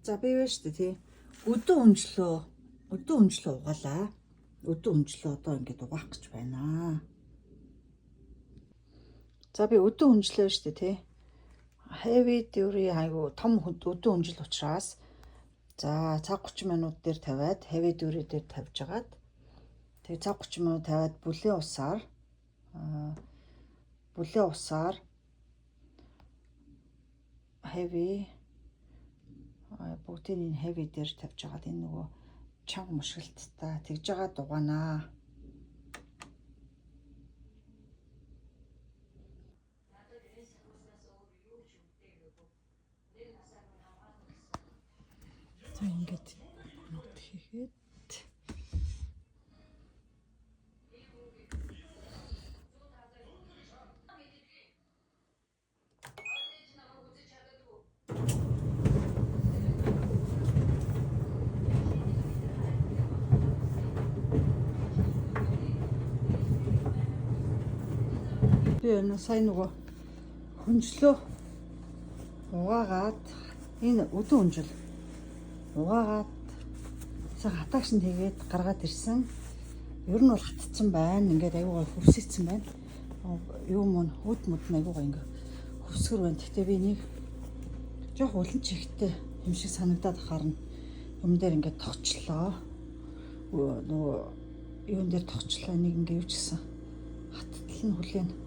За би вэ шүү дээ тий. Өдөө өнжлөө угаалаа. Өдөө өнжлөө одоо ингээд угаах гэж байна. За би өдөө өнжлөө шүү дээ тий. Heavy duty айгу том өдөө өнжил учраас за цаг 30 минут дээр тавиад heavy duty дээр тавьж агаад тэгээ цаг 30 минут тавиад бүлээн усаар heavy бүгдийг энэ heavy дээр тавьж агаад энэ нөгөө чанга мушгилттай тэгж байгаа дугаанаа. За ингээд нот хийгээд би энэ сайн нөгөө хөнжлөө угаагаад энэ өдөө өнжил угаагаад цаг хатаагш нь тэгээд гаргаад ирсэн. Ер нь бол хатцсан байна. Ингээд аюугаа хөвсөцсөн байна. Юу мөн хөд мөд нь аюугаа ингээд хөвсгөр байна. Гэхдээ би нэг жоох улан чихтэй юм шиг санагдаад харна. Юм дээр ингээд тогчлоо. Нөгөө юун дээр тогчлоо нэг ингээд юу ч гэсэн хаттал нь хүлээн